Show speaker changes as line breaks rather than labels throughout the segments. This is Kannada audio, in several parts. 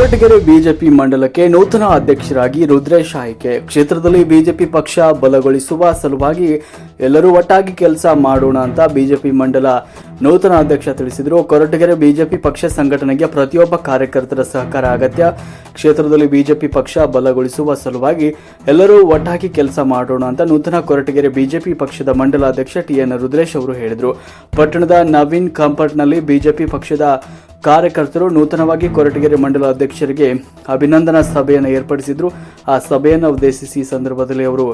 ಕೊರಟಗೆರೆ ಬಿಜೆಪಿ ಮಂಡಲಕ್ಕೆ ನೂತನ ಅಧ್ಯಕ್ಷರಾಗಿ ರುದ್ರೇಶ್ ಆಯ್ಕೆ. ಕ್ಷೇತ್ರದಲ್ಲಿ ಬಿಜೆಪಿ ಪಕ್ಷ ಬಲಗೊಳಿಸುವ ಸಲುವಾಗಿ ಎಲ್ಲರೂ ಒಟ್ಟಾಗಿ ಕೆಲಸ ಮಾಡೋಣ ಅಂತ ಬಿಜೆಪಿ ಮಂಡಲ ನೂತನ ಅಧ್ಯಕ್ಷ ತಿಳಿಸಿದರು. ಕೊರಟಗೆರೆ ಬಿಜೆಪಿ ಪಕ್ಷ ಸಂಘಟನೆಗೆ ಪ್ರತಿಯೊಬ್ಬ ಕಾರ್ಯಕರ್ತರ ಸಹಕಾರ ಅಗತ್ಯ. ಕ್ಷೇತ್ರದಲ್ಲಿ ಬಿಜೆಪಿ ಪಕ್ಷ ಬಲಗೊಳಿಸುವ ಸಲುವಾಗಿ ಎಲ್ಲರೂ ಒಟ್ಟಾಗಿ ಕೆಲಸ ಮಾಡೋಣ ಅಂತ ನೂತನ ಕೊರಟಗೆರೆ ಬಿಜೆಪಿ ಪಕ್ಷದ ಮಂಡಲ ಅಧ್ಯಕ್ಷ ಟಿಎನ್ ರುದ್ರೇಶ್ ಅವರು ಹೇಳಿದರು. ಪಟ್ಟಣದ ನವೀನ್ ಕಂಪರ್ಟ್ನಲ್ಲಿ ಬಿಜೆಪಿ ಪಕ್ಷದ ಕಾರ್ಯಕರ್ತರು ನೂತನವಾಗಿ ಕೊರಟಗೆರೆ ಮಂಡಲ ಅಧ್ಯಕ್ಷರಿಗೆ ಅಭಿನಂದನಾ ಸಭೆಯನ್ನು ಏರ್ಪಡಿಸಿದ್ರು. ಆ ಸಭೆಯನ್ನು ಉದ್ದೇಶಿಸಿ ಈ ಸಂದರ್ಭದಲ್ಲಿ ಅವರು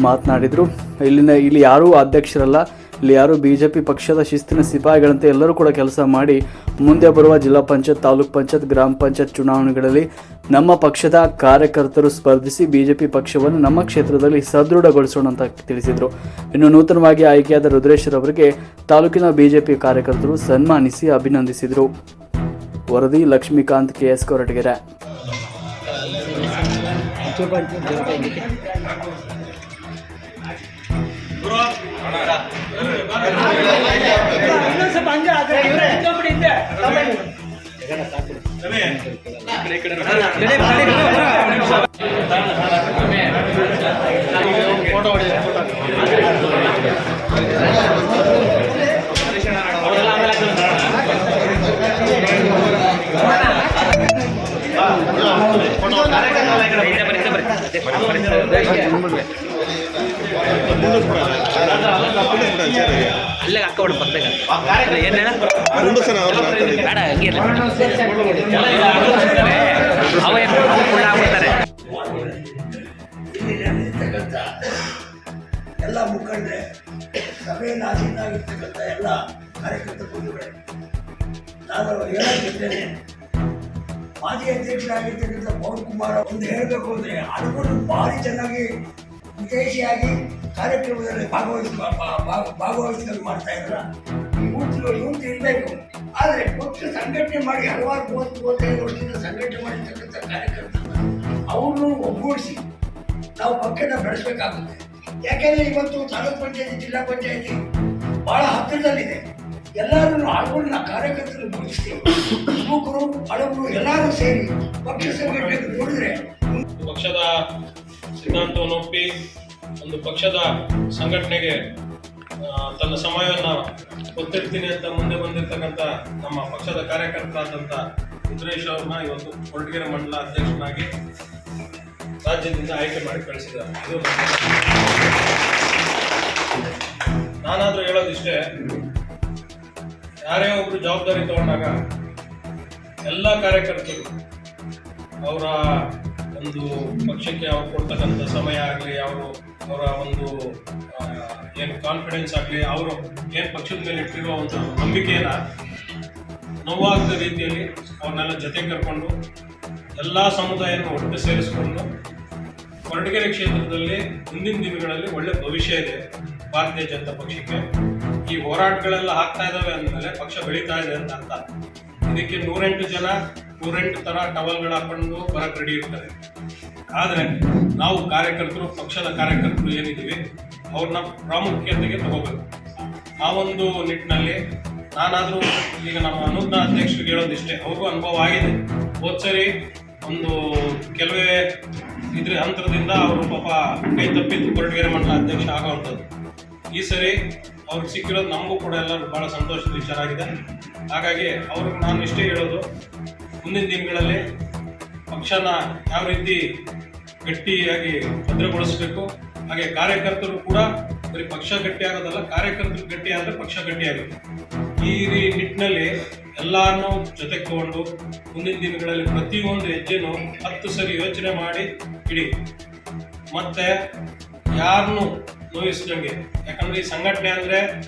ಮಾತನಾಡಿದರು. ಇಲ್ಲಿ ಯಾರೂ ಅಧ್ಯಕ್ಷರಲ್ಲ, ಇಲ್ಲಿ ಯಾರು ಬಿಜೆಪಿ ಪಕ್ಷದ ಶಿಸ್ತಿನ ಸಿಪಾಯಿಗಳಂತೆ ಎಲ್ಲರೂ ಕೂಡ ಕೆಲಸ ಮಾಡಿ ಮುಂದೆ ಬರುವ ಜಿಲ್ಲಾ ಪಂಚಾಯತ್, ತಾಲೂಕ್ ಪಂಚಾಯತ್, ಗ್ರಾಮ ಪಂಚಾಯತ್ ಚುನಾವಣೆಗಳಲ್ಲಿ ನಮ್ಮ ಪಕ್ಷದ ಕಾರ್ಯಕರ್ತರು ಸ್ಪರ್ಧಿಸಿ ಬಿಜೆಪಿ ಪಕ್ಷವನ್ನು ನಮ್ಮ ಕ್ಷೇತ್ರದಲ್ಲಿ ಸದೃಢಗೊಳಿಸೋಣ ಅಂತ ತಿಳಿಸಿದರು. ಇನ್ನು ನೂತನವಾಗಿ ಆಯ್ಕೆಯಾದ ರುದ್ರೇಶ್ ಅವರಿಗೆ ತಾಲೂಕಿನ ಬಿಜೆಪಿ ಕಾರ್ಯಕರ್ತರು ಸನ್ಮಾನಿಸಿ ಅಭಿನಂದಿಸಿದರು. ವರದಿ ಲಕ್ಷ್ಮೀಕಾಂತ್, KS, ಕೊರಟಗೆರೆ.
ಅಲ್ಲೇ ಹಾಕೋಬಿಡು ಪಕ್ಕದಾಗ ಏನೇಳ ಬೇಡ ಹಂಗಿರ್ಲಿ ಅವೇ ಆಗ್ಬಿಡ್ತಾರೆ.
ಎಲ್ಲ ಮುಖಂಡರೆ, ಸಭೆಯಲ್ಲಿ ಆಸೀನಾಗಿರ್ತಕ್ಕಂಥ ಎಲ್ಲ ಕಾರ್ಯಕರ್ತ ಬಂಧುಗಳೇ, ನಾನು ಹೇಳೋದಿದ್ದೇನೆ, ಮಾಜಿ ಅಧ್ಯಕ್ಷರಾಗಿರ್ತಕ್ಕಂಥ ಪವನ್ ಕುಮಾರ್ ಒಂದು ಹೇಳಬೇಕು ಅಂದರೆ ಅನುಗುಣ ಭಾರಿ ಚೆನ್ನಾಗಿ ವಿದೇಶಿಯಾಗಿ ಕಾರ್ಯಕ್ರಮದಲ್ಲಿ ಭಾಗವಹಿಸಿಕೊಂಡು ಮಾಡ್ತಾ ಇದ್ದಾರೆ. ಇವತ್ತು ಇರಬೇಕು, ಆದರೆ ಪಕ್ಷ ಸಂಘಟನೆ ಮಾಡಿ ಹಲವಾರು 30-35 ವರ್ಷದಿಂದ ಸಂಘಟನೆ ಮಾಡಿರ್ತಕ್ಕಂಥ ಕಾರ್ಯಕರ್ತರನ್ನ ಅವ್ರನ್ನೂ ಒಗ್ಗೂಡಿಸಿ ನಾವು ಪಕ್ಷನ ಬೆಳೆಸಬೇಕಾಗುತ್ತೆ. ಯಾಕೆಂದರೆ ಇವತ್ತು ತಾಲೂಕ್ ಪಂಚಾಯತಿ, ಜಿಲ್ಲಾ ಪಂಚಾಯತಿ ಭಾಳ ಹತ್ತಿರದಲ್ಲಿದೆ. ಎಲ್ಲರೂ ಅಳಗುಡಿನ ಕಾರ್ಯಕರ್ತರು ಗುರುತಿಸಿ ಯುವಕರು, ಹಳಬರು ಎಲ್ಲರೂ ಸೇರಿ ಪಕ್ಷ ಸಂಘಟನೆಗೆ ನೋಡಿದ್ರೆ
ಪಕ್ಷದ ಸಿದ್ಧಾಂತವನ್ನು ಒಪ್ಪಿ ಒಂದು ಪಕ್ಷದ ಸಂಘಟನೆಗೆ ತನ್ನ ಸಮಯವನ್ನು ಒತ್ತಿರ್ತೀನಿ ಅಂತ ಮುಂದೆ ಬಂದಿರತಕ್ಕಂಥ ನಮ್ಮ ಪಕ್ಷದ ಕಾರ್ಯಕರ್ತರಾದಂಥ ರುದ್ರೇಶ್ ಅವ್ರನ್ನ ಇವತ್ತು ಕೊರಟಗೆರೆ ಮಂಡಲ ಅಧ್ಯಕ್ಷನಾಗಿ ರಾಜ್ಯದಿಂದ ಆಯ್ಕೆ ಮಾಡಿ ಕಳಿಸಿದ್ದಾರೆ. ಇದು ನಾನಾದರೂ ಹೇಳೋದಿಷ್ಟೇ, ಯಾರೇ ಒಬ್ಬರು ಜವಾಬ್ದಾರಿ ತಗೊಂಡಾಗ ಎಲ್ಲ ಕಾರ್ಯಕರ್ತರು ಅವರ ಒಂದು ಪಕ್ಷಕ್ಕೆ ಅವ್ರು ಕೊಡ್ತಕ್ಕಂಥ ಸಮಯ ಆಗಲಿ, ಅವರ ಒಂದು ಏನು ಕಾನ್ಫಿಡೆನ್ಸ್ ಆಗಲಿ, ಅವರು ಏನು ಪಕ್ಷದ ಮೇಲೆ ಇಟ್ಟಿರೋ ಒಂದು ನಂಬಿಕೆಯನ್ನು ನೋವಾಗದ ರೀತಿಯಲ್ಲಿ ಅವ್ರನ್ನೆಲ್ಲ ಜೊತೆ ಕರ್ಕೊಂಡು ಎಲ್ಲ ಸಮುದಾಯವನ್ನು ಒಟ್ಟು ಸೇರಿಸ್ಕೊಂಡು ಕೊರಟಗೆರೆ ಕ್ಷೇತ್ರದಲ್ಲಿ ಮುಂದಿನ ದಿನಗಳಲ್ಲಿ ಒಳ್ಳೆ ಭವಿಷ್ಯ ಇದೆ ಭಾರತೀಯ ಜನತಾ ಪಕ್ಷಕ್ಕೆ. ಈ ಹೋರಾಟಗಳೆಲ್ಲ ಆಗ್ತಾ ಇದ್ದಾವೆ ಅಂದಮೇಲೆ ಪಕ್ಷ ಬೆಳೀತಾ ಇದೆ ಅಂತ ಅರ್ಥ. ಇದಕ್ಕೆ 108 ಜನ 108 ಥರ ಟವಲ್ಗಳು ಹಾಕೊಂಡು ಬರಕ್ಕೆ ರೆಡಿ ಇರ್ತಾರೆ. ಆದರೆ ನಾವು ಕಾರ್ಯಕರ್ತರು, ಪಕ್ಷದ ಕಾರ್ಯಕರ್ತರು ಏನಿದ್ದೀವಿ ಅವ್ರನ್ನ ಪ್ರಾಮುಖ್ಯತೆಗೆ ತಗೋಬೇಕು. ಆ ಒಂದು ನಿಟ್ಟಿನಲ್ಲಿ ನಾನಾದರೂ ಈಗ ನಮ್ಮ ನೂತನ ಅಧ್ಯಕ್ಷರಿಗೆ ಹೇಳೋದಿಷ್ಟೇ, ಅವ್ರಿಗೂ ಅನುಭವ ಆಗಿದೆ. ಹೋದ್ಸರಿ ಒಂದು ಕೆಲವೇ ಇದ್ರ ಹಂತದಿಂದ ಅವರು ಪಾಪ ಕೈ ತಪ್ಪಿದ್ದು ಕೊರಟಗೆರೆ ಮಂಡಲ ಅಧ್ಯಕ್ಷ ಆಗೋವಂಥದ್ದು. ಈ ಸರಿ ಅವ್ರಿಗೆ ಸಿಕ್ಕಿರೋದು ನಮಗೂ ಕೂಡ ಎಲ್ಲರೂ ಭಾಳ ಸಂತೋಷದ ವಿಚಾರ ಆಗಿದೆ. ಹಾಗಾಗಿ ಅವ್ರಿಗೆ ನಾನು ಇಷ್ಟೇ ಹೇಳೋದು, ಮುಂದಿನ ದಿನಗಳಲ್ಲಿ ಪಕ್ಷನ ಯಾವ ರೀತಿ ಗಟ್ಟಿಯಾಗಿ ಭದ್ರಗೊಳಿಸಬೇಕು, ಹಾಗೆ ಕಾರ್ಯಕರ್ತರು ಕೂಡ ಬರೀ ಪಕ್ಷ ಗಟ್ಟಿಯಾಗೋದಲ್ಲ, ಕಾರ್ಯಕರ್ತರು ಗಟ್ಟಿ ಆದರೆ ಪಕ್ಷ ಗಟ್ಟಿಯಾಗುತ್ತೆ. ಈ ನಿಟ್ಟಿನಲ್ಲಿ ಎಲ್ಲರನ್ನೂ ಜೊತೆಗೆ ತಗೊಂಡು ಮುಂದಿನ ದಿನಗಳಲ್ಲಿ ಪ್ರತಿಯೊಂದು ಹೆಜ್ಜೆನೂ 10 ಸರಿ ಯೋಚನೆ ಮಾಡಿ ಇಡಿ, ಮತ್ತು ಯಾರನ್ನೂ ನೋಯಿಸ್ದಂಗೆ. ಯಾಕಂದರೆ ಈ ಸಂಘಟನೆ ಅಂದರೆ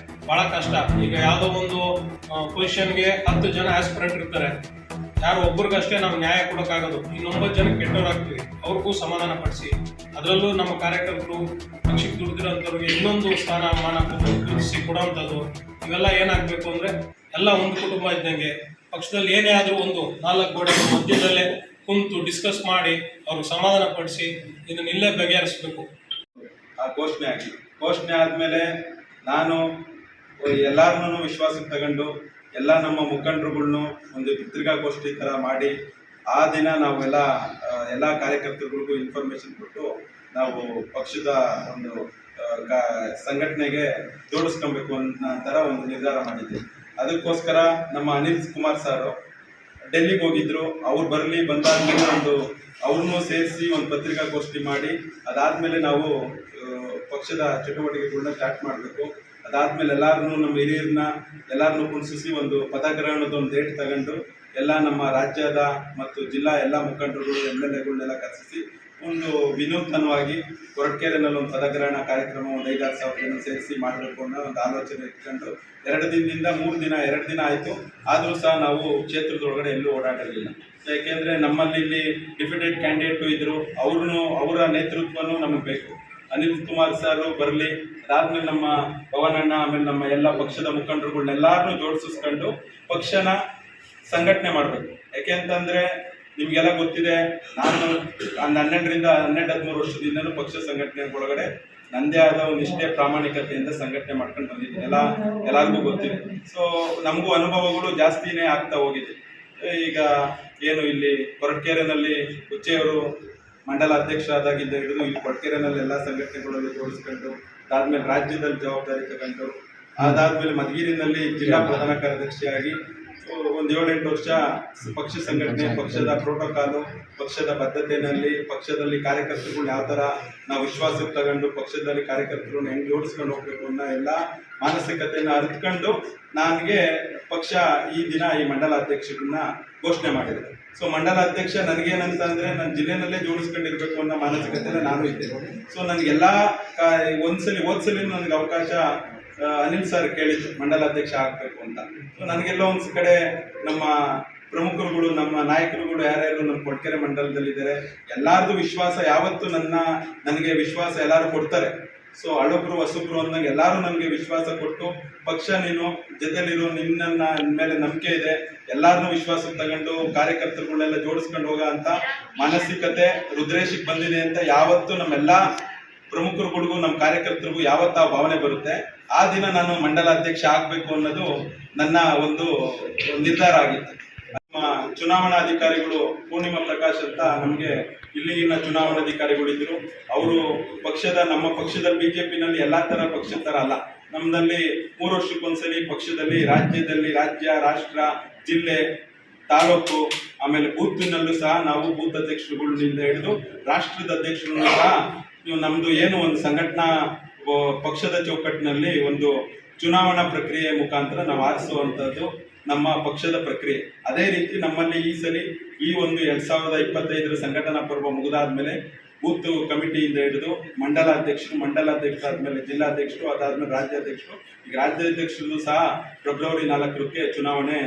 ಭಾಳ ಕಷ್ಟ. ಈಗ ಯಾವುದೋ ಒಂದು ಪೊಸಿಷನ್ಗೆ 10 ಜನ ಆಸ್ಪಿರೆಂಟ್ ಇರ್ತಾರೆ, ಯಾರು ಒಬ್ರಿಗಷ್ಟೇ ನಾವು ನ್ಯಾಯ ಕೊಡೋಕ್ಕಾಗೋದು, ಇನ್ನು 9 ಜನಕ್ಕೆ ಕೆಟ್ಟವರಾಗ್ತೀವಿ. ಅವ್ರಿಗೂ ಸಮಾಧಾನ ಪಡಿಸಿ, ಅದರಲ್ಲೂ ನಮ್ಮ ಕಾರ್ಯಕರ್ತರು ಪಕ್ಷಕ್ಕೆ ದುಡಿದಿರೋಂಥವ್ರಿಗೆ ಇನ್ನೊಂದು ಸ್ಥಾನಮಾನ ಗುರುತಿಸಿ ಕೊಡೋವಂಥದ್ದು. ಇವೆಲ್ಲ ಏನಾಗಬೇಕು ಅಂದರೆ ಎಲ್ಲ ಒಂದು ಕುಟುಂಬ ಇದ್ದಂಗೆ ಪಕ್ಷದಲ್ಲಿ ಏನೇ ಆದರೂ ಒಂದು 4 ಗೋಡೆ ಮಧ್ಯದಲ್ಲೇ ಕುಂತು ಡಿಸ್ಕಸ್ ಮಾಡಿ ಅವ್ರಿಗೆ ಸಮಾಧಾನ ಪಡಿಸಿ ಇದನ್ನ ಇಲ್ಲೇ ಬಗೆಹರಿಸಬೇಕು.
ಆ ಘೋಷಣೆ ಆದಮೇಲೆ ನಾನು ಎಲ್ಲರನ್ನೂ ವಿಶ್ವಾಸಕ್ಕೆ ತಗೊಂಡು ಎಲ್ಲ ನಮ್ಮ ಮುಖಂಡರುಗಳ್ನು ಒಂದು ಪತ್ರಿಕಾಗೋಷ್ಠಿ ಥರ ಮಾಡಿ ಆ ದಿನ ನಾವೆಲ್ಲ ಎಲ್ಲ ಕಾರ್ಯಕರ್ತರಿಗೂ ಇನ್ಫಾರ್ಮೇಶನ್ ಕೊಟ್ಟು ನಾವು ಪಕ್ಷದ ಒಂದು ಸಂಘಟನೆಗೆ ಜೋಡಿಸ್ಕೊಬೇಕು ಅನ್ನೋ ಥರ ಒಂದು ನಿರ್ಧಾರ ಮಾಡಿದ್ವಿ. ಅದಕ್ಕೋಸ್ಕರ ನಮ್ಮ ಅನಿಲ್ ಕುಮಾರ್ ಸಾರು ಡೆಲ್ಲಿಗೆ ಹೋಗಿದ್ರು. ಅವ್ರು ಬಂದಾದ್ಮೇಲೆ ಅವ್ರನ್ನೂ ಸೇರಿಸಿ ಒಂದು ಪತ್ರಿಕಾಗೋಷ್ಠಿ ಮಾಡಿ ಅದಾದಮೇಲೆ ನಾವು ಪಕ್ಷದ ಚಟುವಟಿಕೆಗಳನ್ನ ಸ್ಟಾರ್ಟ್ ಮಾಡಬೇಕು. ಅದಾದಮೇಲೆ ಎಲ್ಲರನ್ನೂ ನಮ್ಮ ಹಿರಿಯರನ್ನ ಎಲ್ಲರನ್ನೂ ಕುಣಿಸಿ ಒಂದು ಪದಗ್ರಹಣದ ಒಂದು ಡೇಟ್ ತಗೊಂಡು ಎಲ್ಲ ನಮ್ಮ ರಾಜ್ಯದ ಮತ್ತು ಜಿಲ್ಲಾ ಎಲ್ಲ ಮುಖಂಡರು MLAಗಳನ್ನೆಲ್ಲ ಕರೆಸಿ ಒಂದು ವಿನೂತನವಾಗಿ ಕೊರಟಗೆರೆನಲ್ಲಿ ಒಂದು ಪದಗ್ರಹಣ ಕಾರ್ಯಕ್ರಮ ಒಂದು 5,000-6,000 ಜನ ಸೇರಿಸಿ ಮಾಡಬೇಕು ಅನ್ನೋ ಒಂದು ಆಲೋಚನೆ ಇಟ್ಕೊಂಡು 2 ದಿನದಿಂದ 3 ದಿನ 2 ದಿನ ಆಯಿತು. ಆದರೂ ಸಹ ನಾವು ಕ್ಷೇತ್ರದೊಳಗಡೆ ಎಲ್ಲೂ ಓಡಾಡಿರಲಿಲ್ಲ. ಯಾಕೆಂದರೆ ನಮ್ಮಲ್ಲಿ ಇಲ್ಲಿ ಡಿಫಿಡೆಂಟ್ ಕ್ಯಾಂಡಿಡೇಟು ಇದ್ದರು. ಅವರ ನೇತೃತ್ವನೂ ನಮಗೆ ಬೇಕು. ಅನಿಲ್ ಕುಮಾರ್ ಸರ್ ಬರಲಿ, ಅದಾದಮೇಲೆ ನಮ್ಮ ಪವನಣ್ಣ, ಆಮೇಲೆ ನಮ್ಮ ಎಲ್ಲ ಪಕ್ಷದ ಮುಖಂಡರುಗಳನ್ನೆಲ್ಲರನ್ನೂ ಜೋಡಿಸ್ಕೊಂಡು ಪಕ್ಷನ ಸಂಘಟನೆ ಮಾಡಬೇಕು. ಯಾಕೆಂತಂದರೆ ನಿಮಗೆಲ್ಲ ಗೊತ್ತಿದೆ, ನಾನು ಒಂದು 12-13 ವರ್ಷದಿಂದನೂ ಪಕ್ಷ ಸಂಘಟನೆ ಒಳಗಡೆ ನನ್ನದೇ ಆದ ಒಂದು ಇಷ್ಟೇ ಪ್ರಾಮಾಣಿಕತೆಯಿಂದ ಸಂಘಟನೆ ಮಾಡ್ಕೊಂಡು ಬಂದಿದ್ದೀನಿ. ಎಲ್ಲರಿಗೂ ಗೊತ್ತಿದೆ. ಸೊ ನಮಗೂ ಅನುಭವಗಳು ಜಾಸ್ತಿನೇ ಆಗ್ತಾ ಹೋಗಿದೆ. ಈಗ ಏನು ಇಲ್ಲಿ ಕೊರಟಗೆರೆನಲ್ಲಿ ಹುಚ್ಚೆಯವರು ಮಂಡಲ ಅಧ್ಯಕ್ಷರಾದಾಗಿಂದ ಹಿಡಿದು ಇಲ್ಲಿ ಕೊರಟಗೆರೆನಲ್ಲಿ ಎಲ್ಲ ಸಂಘಟನೆಗಳಲ್ಲಿ ಜೋಡಿಸ್ಕೊಂಡು ಅದಾದಮೇಲೆ ರಾಜ್ಯದಲ್ಲಿ ಜವಾಬ್ದಾರಿ ತಗೊಂಡು ಅದಾದಮೇಲೆ ಮಧುಗಿರಿನಲ್ಲಿ ಜಿಲ್ಲಾ ಪ್ರಧಾನ ಕಾರ್ಯದರ್ಶಿಯಾಗಿ ಒಂದು 7-8 ವರ್ಷ ಪಕ್ಷ ಸಂಘಟನೆ, ಪಕ್ಷದ ಪ್ರೋಟೋಕಾಲು, ಪಕ್ಷದ ಬದ್ಧತೆಯಲ್ಲಿ ಪಕ್ಷದಲ್ಲಿ ಕಾರ್ಯಕರ್ತರುಗಳನ್ನ ಯಾವ ಥರ ನಾವು ವಿಶ್ವಾಸಕ್ಕೆ ತಗೊಂಡು ಪಕ್ಷದಲ್ಲಿ ಕಾರ್ಯಕರ್ತರನ್ನ ಹೆಂಗೆ ಜೋಡಿಸ್ಕೊಂಡು ಹೋಗ್ಬೇಕು ಅನ್ನೋ ಎಲ್ಲ ಮಾನಸಿಕತೆಯನ್ನು ಅರಿತುಕೊಂಡು ನನಗೆ ಪಕ್ಷ ಈ ದಿನ ಈ ಮಂಡಲ ಅಧ್ಯಕ್ಷರನ್ನ ಘೋಷಣೆ ಮಾಡಿದೆ. ಸೊ ಮಂಡಲ ಅಧ್ಯಕ್ಷ ನನಗೇನಂತ ಅಂದರೆ ನನ್ನ ಜಿಲ್ಲೆನಲ್ಲೇ ಜೋಡಿಸ್ಕೊಂಡಿರ್ಬೇಕು ಅನ್ನೋ ಮಾನಸಿಕತೆಯಲ್ಲಿ ನಾನು ಇದ್ದೆ. ಸೊ ನನಗೆಲ್ಲ ಹೋದ್ಸಲಿ ನನಗೆ ಅವಕಾಶ ಅನಿಲ್ ಸರ್ ಕೇಳಿದ್ರು ಮಂಡಲ ಅಧ್ಯಕ್ಷ ಆಗಬೇಕು ಅಂತ. ಸೊ ನನಗೆಲ್ಲೋ ಒಂದು ಕಡೆ ನಮ್ಮ ಪ್ರಮುಖರುಗಳು, ನಮ್ಮ ನಾಯಕರುಗಳು ಯಾರ್ಯಾರು ನಮ್ಮ ಕೊರಟಗೆರೆ ಮಂಡಲದಲ್ಲಿದ್ದಾರೆ, ಎಲ್ಲರದು ವಿಶ್ವಾಸ ಯಾವತ್ತು ನನಗೆ ವಿಶ್ವಾಸ ಎಲ್ಲರೂ ಕೊಡ್ತಾರೆ. ಸೊ ಹಳಬ್ರು ಹೊಸಬ್ರು ಅಂದಂಗೆ ಎಲ್ಲರೂ ನನಗೆ ವಿಶ್ವಾಸ ಕೊಟ್ಟು ಪಕ್ಷ ನೀನು ಜೊತೆಲಿರೋ, ನಿನ್ನ ಮೇಲೆ ನಂಬಿಕೆ ಇದೆ, ಎಲ್ಲರನ್ನೂ ವಿಶ್ವಾಸಕ್ಕೆ ತಗೊಂಡು ಕಾರ್ಯಕರ್ತರುಗಳನ್ನೆಲ್ಲ ಜೋಡಿಸ್ಕೊಂಡು ಹೋಗೋ ಅಂತ ಮಾನಸಿಕತೆ ರುದ್ರೇಶಿಗೆ ಬಂದಿದೆ ಅಂತ ಯಾವತ್ತು ನಮ್ಮೆಲ್ಲ ಪ್ರಮುಖರುಗಳಿಗೂ ನಮ್ಮ ಕಾರ್ಯಕರ್ತರಿಗೂ ಯಾವತ್ತು ಆ ಭಾವನೆ ಬರುತ್ತೆ, ಆ ದಿನ ನಾನು ಮಂಡಲ ಅಧ್ಯಕ್ಷ ಆಗಬೇಕು ಅನ್ನೋದು ನನ್ನ ಒಂದು ನಿರ್ಧಾರ ಆಗಿತ್ತು. ನಮ್ಮ ಚುನಾವಣಾಧಿಕಾರಿಗಳು ಪೂರ್ಣಿಮಾ ಪ್ರಕಾಶ್ ಅಂತ ನಮಗೆ ಇಲ್ಲಿನ ಚುನಾವಣಾಧಿಕಾರಿಗಳಿದ್ರು. ಅವರು ನಮ್ಮ ಪಕ್ಷದಲ್ಲಿ BJPನಲ್ಲಿ ಎಲ್ಲ ಥರ ಪಕ್ಷದ ಥರ ಅಲ್ಲ. ನಮ್ಮದಲ್ಲಿ 3 ವರ್ಷಕ್ಕೊಂದ್ಸಲಿ ಪಕ್ಷದಲ್ಲಿ ರಾಜ್ಯ, ರಾಷ್ಟ್ರ, ಜಿಲ್ಲೆ, ತಾಲೂಕು, ಆಮೇಲೆ ಬೂತ್ನಲ್ಲೂ ಸಹ ನಾವು ಬೂತ್ ಅಧ್ಯಕ್ಷರುಗಳಿಂದ ಹಿಡಿದು ರಾಷ್ಟ್ರದ ಅಧ್ಯಕ್ಷರನ್ನು ಸಹ ನಮ್ಮದು ಏನು ಒಂದು ಸಂಘಟನಾ ಪಕ್ಷದ ಚೌಕಟ್ಟಿನಲ್ಲಿ ಒಂದು ಚುನಾವಣಾ ಪ್ರಕ್ರಿಯೆ ಮುಖಾಂತರ ನಾವು ಆರಿಸುವಂಥದ್ದು ನಮ್ಮ ಪಕ್ಷದ ಪ್ರಕ್ರಿಯೆ. ಅದೇ ರೀತಿ ನಮ್ಮಲ್ಲಿ ಈ ಸಲ ಈ ಒಂದು 2025 ಸಂಘಟನಾ ಪರ್ವ ಮುಗಿದಾದ್ಮೇಲೆ ಬೂತ್ ಕಮಿಟಿಯಿಂದ ಹಿಡಿದು ಮಂಡಲಾಧ್ಯಕ್ಷರಾದ್ಮೇಲೆ ಜಿಲ್ಲಾಧ್ಯಕ್ಷರು, ಅದಾದ್ಮೇಲೆ ರಾಜ್ಯಾಧ್ಯಕ್ಷರು. ಈಗ ರಾಜ್ಯಾಧ್ಯಕ್ಷರು ಸಹ ಫೆಬ್ರವರಿ 4ಕ್ಕೆ ಚುನಾವಣೆ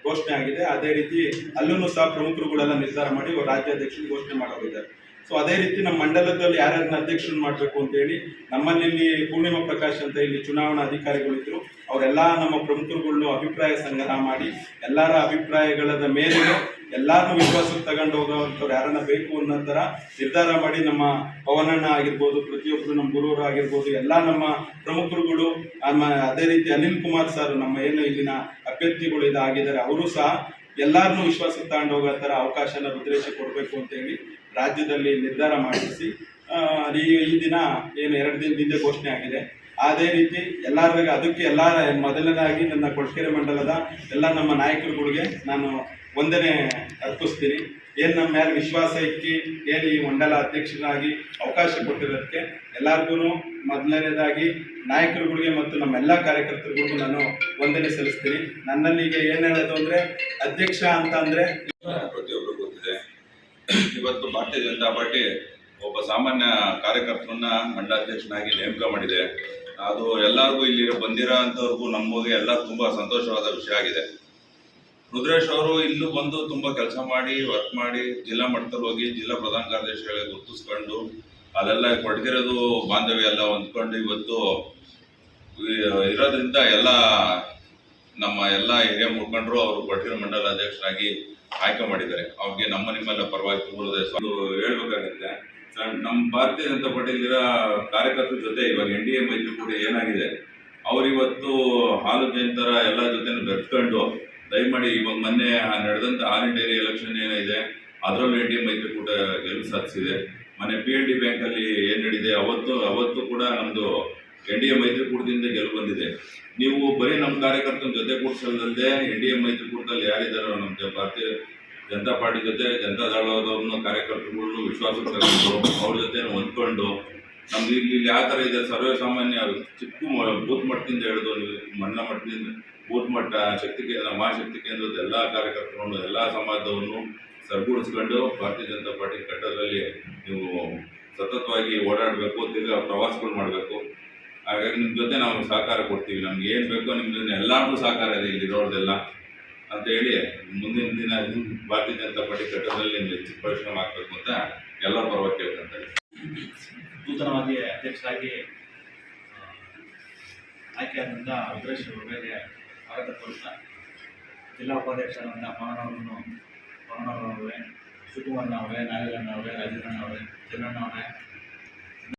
ಘೋಷಣೆ ಆಗಿದೆ. ಅದೇ ರೀತಿ ಅಲ್ಲೂ ಸಹ ಪ್ರಮುಖರುಗಳೆಲ್ಲ ನಿರ್ಧಾರ ಮಾಡಿ ರಾಜ್ಯಾಧ್ಯಕ್ಷರು ಘೋಷಣೆ ಮಾಡೋರಿದ್ದಾರೆ. ಸೊ ಅದೇ ರೀತಿ ನಮ್ಮ ಮಂಡಲದಲ್ಲಿ ಯಾರ್ಯಾರನ್ನ ಅಧ್ಯಕ್ಷರನ್ನು ಮಾಡಬೇಕು ಅಂತೇಳಿ ನಮ್ಮಲ್ಲಿ ಇಲ್ಲಿ ಪೂರ್ಣಿಮಾ ಪ್ರಕಾಶ್ ಅಂತ ಇಲ್ಲಿ ಚುನಾವಣಾ ಅಧಿಕಾರಿಗಳಿದ್ರು. ಅವರೆಲ್ಲ ನಮ್ಮ ಪ್ರಮುಖರುಗಳನ್ನು ಅಭಿಪ್ರಾಯ ಸಂಗ್ರಹ ಮಾಡಿ ಎಲ್ಲರ ಅಭಿಪ್ರಾಯಗಳ ಮೇರೆಗೆ ಎಲ್ಲರನ್ನೂ ವಿಶ್ವಾಸಕ್ಕೆ ತಗೊಂಡು ಹೋಗೋವಂಥವ್ರು ಯಾರನ್ನ ಬೇಕು ಅನ್ನೋ ಥರ ನಿರ್ಧಾರ ಮಾಡಿ ನಮ್ಮ ಪವನಣ್ಣ ಆಗಿರ್ಬೋದು, ಪ್ರತಿಯೊಬ್ಬರು ನಮ್ಮ ಗುರುವರು ಆಗಿರ್ಬೋದು, ಎಲ್ಲ ನಮ್ಮ ಪ್ರಮುಖರುಗಳು, ಅದೇ ರೀತಿ ಅನಿಲ್ ಕುಮಾರ್ ಸರ್ ನಮ್ಮ ಏನು ಇಲ್ಲಿನ ಅಭ್ಯರ್ಥಿಗಳು ಇದಾಗಿದ್ದಾರೆ, ಅವರು ಸಹ ಎಲ್ಲರನ್ನೂ ವಿಶ್ವಾಸಕ್ಕೆ ತಗೊಂಡು ಹೋಗೋ ಥರ ಅವಕಾಶನ ರುದ್ರೇಶ ಕೊಡಬೇಕು ಅಂತೇಳಿ ರಾಜ್ಯದಲ್ಲಿ ನಿರ್ಧಾರ ಮಾಡಿಸಿ ಈ ದಿನ ಏನು 2 ದಿನದಿಂದ ಘೋಷಣೆ ಆಗಿದೆ. ಅದೇ ರೀತಿ ಅದಕ್ಕೆ ಮೊದಲನೇದಾಗಿ ನನ್ನ ಕೊರಟಗೆರೆ ಮಂಡಲದ ಎಲ್ಲ ನಮ್ಮ ನಾಯಕರುಗಳಿಗೆ ನಾನು ವಂದನೆ ಅರ್ಪಿಸ್ತೀನಿ. ಏನು ನಮ್ಮ ಮೇಲೆ ವಿಶ್ವಾಸ ಇಕ್ಕಿ ಏನು ಈ ಮಂಡಲ ಅಧ್ಯಕ್ಷರಾಗಿ ಅವಕಾಶ ಕೊಟ್ಟಿರೋದಕ್ಕೆ ಎಲ್ಲರಿಗೂ ಮೊದಲನೇದಾಗಿ ನಾಯಕರುಗಳಿಗೆ ಮತ್ತು ನಮ್ಮೆಲ್ಲ ಕಾರ್ಯಕರ್ತರಿಗೂ ನಾನು ವಂದನೆ ಸಲ್ಲಿಸ್ತೀನಿ. ನನ್ನಲ್ಲಿ ಈಗ ಏನು ಹೇಳೋದು ಅಂದರೆ ಅಧ್ಯಕ್ಷ ಅಂತ ಅಂದರೆ
ಪ್ರತಿಯೊಬ್ಬರು ಗೊತ್ತಿದೆ. ಇವತ್ತು ಭಾರತೀಯ ಜನತಾ ಪಾರ್ಟಿ ಒಬ್ಬ ಸಾಮಾನ್ಯ ಕಾರ್ಯಕರ್ತರನ್ನ ಮಂಡಲಾಧ್ಯಕ್ಷನಾಗಿ ನೇಮಕ ಮಾಡಿದೆ. ಅದು ಎಲ್ಲರಿಗೂ ಇಲ್ಲಿ ಬಂದಿರೋ ಅಂಥವ್ರಿಗೂ ನಮಗೆ ಎಲ್ಲ ತುಂಬ ಸಂತೋಷವಾದ ವಿಷಯ ಆಗಿದೆ. ರುದ್ರೇಶ್ ಅವರು ಇಲ್ಲೂ ಬಂದು ತುಂಬ ಕೆಲಸ ಮಾಡಿ ವರ್ಕ್ ಮಾಡಿ ಜಿಲ್ಲಾ ಮಟ್ಟದಲ್ಲಿ ಹೋಗಿ ಜಿಲ್ಲಾ ಪ್ರಧಾನ ಕಾರ್ಯದರ್ಶಿಗಳಿಗೆ ಗುರುತಿಸ್ಕೊಂಡು ಅಲ್ಲೆಲ್ಲ ಕೊರಟಗೆರೆದು ಬಾಂಧವ್ಯ ಎಲ್ಲ ಹೊಂದ್ಕೊಂಡು ಇವತ್ತು ಇರೋದ್ರಿಂದ ಎಲ್ಲ ನಮ್ಮ ಎಲ್ಲ ಹಿರಿಯ ಮುಖಂಡರು ಅವರು ಕೊರಟಗೆರೆ ಮಂಡಲ ಅಧ್ಯಕ್ಷರಾಗಿ ಆಯ್ಕೆ ಮಾಡಿದ್ದಾರೆ. ಅವ್ರಿಗೆ ನಿಮ್ಮೆಲ್ಲ ಪರವಾಗಿ ಹೇಳ್ಬೇಕಾಗುತ್ತೆ. ನಮ್ಮ ಭಾರತೀಯ ಜನತಾ ಪಾರ್ಟಿಲಿರೋ ಕಾರ್ಯಕರ್ತರ ಜೊತೆ ಇವಾಗ NDA ಮೈತ್ರಿಕೂಟ ಏನಾಗಿದೆ, ಅವರಿವತ್ತು ಹಾಲು ಜಯಂತರ ಎಲ್ಲ ಜೊತೆ ಬೆರೆತ್ಕೊಂಡು ದಯಮಾಡಿ ಇವಾಗ ಮೊನ್ನೆ ನಡೆದಂಥ ಆಲ್ ಇಂಡಿಯಾ ಎಲೆಕ್ಷನ್ ಏನಿದೆ ಅದರಲ್ಲೂ NDA ಮೈತ್ರಿಕೂಟ ಗೆಲುವು ಸಾಧಿಸಿದೆ. ಮೊನ್ನೆ PNB ಬ್ಯಾಂಕಲ್ಲಿ ಏನು ನಡೆದಿದೆ ಅವತ್ತು ಕೂಡ ನಮ್ಮದು NDA ಮೈತ್ರಿಕೂಟದಿಂದ ಗೆಲುವು ಬಂದಿದೆ. ನೀವು ಬರೀ ನಮ್ಮ ಕಾರ್ಯಕರ್ತನ ಜೊತೆ ಕೂಡಿಸಲ್ದಲ್ಲದೆ NDA ಮೈತ್ರಿಕೂಟದಲ್ಲಿ ಯಾರಿದ್ದಾರೋ ನಮ್ಮ ಭಾರತೀಯ ಜನತಾ ಪಾರ್ಟಿ ಜೊತೆ ಜನತಾದಳದವ್ರನ್ನ ಕಾರ್ಯಕರ್ತರುಗಳನ್ನು ವಿಶ್ವಾಸಕ್ಕೆ ತಗೊಂಡು ಅವ್ರ ಜೊತೆ ಹೊಂದ್ಕೊಂಡು ನಮ್ದು ಇಲ್ಲಿ ಯಾವ ಥರ ಇದೆ ಸರ್ವೇ ಸಾಮಾನ್ಯ ಚಿಕ್ಕ ಬೂತ್ ಮಟ್ಟದಿಂದ ಹಿಡಿದು ನೀವು ಮಂಡಲ ಮಟ್ಟದಿಂದ ಬೂತ್ ಮಟ್ಟ ಶಕ್ತಿ ಕೇಂದ್ರ ಮಹಾಶಕ್ತಿ ಕೇಂದ್ರದ ಎಲ್ಲ ಕಾರ್ಯಕರ್ತರನ್ನು ಎಲ್ಲ ಸಮಾಜದವನ್ನು ಸರಿಗೂಡಿಸ್ಕೊಂಡು ಭಾರತೀಯ ಜನತಾ ಪಾರ್ಟಿ ಕಟ್ಟಡದಲ್ಲಿ ನೀವು ಸತತವಾಗಿ ಓಡಾಡಬೇಕು, ತಿರ್ಗಾ ಪ್ರವಾಸಗಳು ಮಾಡಬೇಕು. ಹಾಗಾಗಿ ನಿಮ್ಮ ಜೊತೆ ನಾವು ಸಹಕಾರ ಕೊಡ್ತೀವಿ. ನಮ್ಗೆ ಏನು ಬೇಕೋ ನಿಮ್ಮ ಜೊತೆ ಎಲ್ಲರಿಗೂ ಸಹಕಾರ ಇದೆ ಇಲ್ಲಿರೋರ್ದೆಲ್ಲ ಅಂತ ಹೇಳಿ ಮುಂದಿನ ದಿನ ಭಾರತೀಯ ಜನತಾ ಪಾರ್ಟಿ ಕಟ್ಟಡದಲ್ಲಿ ಹೆಚ್ಚು ಪರಿಶ್ರಮ ಆಗಬೇಕು ಅಂತ ಎಲ್ಲ ಪರವಾಗಿ ಕೇಳ್ಕೊಂತಾರೆ.
ನೂತನವಾಗಿ ಅಧ್ಯಕ್ಷರಾಗಿ ಆಯ್ಕೆಯಾದಂಥ ರುದ್ರೇಶ್ ಅವರಿಗೆ ಸ್ವಾಗತ ಕೋರುತ್ತಾ, ಜಿಲ್ಲಾ ಉಪಾಧ್ಯಕ್ಷರಾದಂಥ ಪವನವರೇ, ಶಿವಕುಮಾರ್ನ ಅವರೇ, ನಾಗೇಂದ್ರಣ್ಣ ಅವರೇ, ರಾಜೇಂದ್ರಣ್ಣ ಅವರೇ, ಚಂದ್ರಣ್ಣ ಅವರೇ,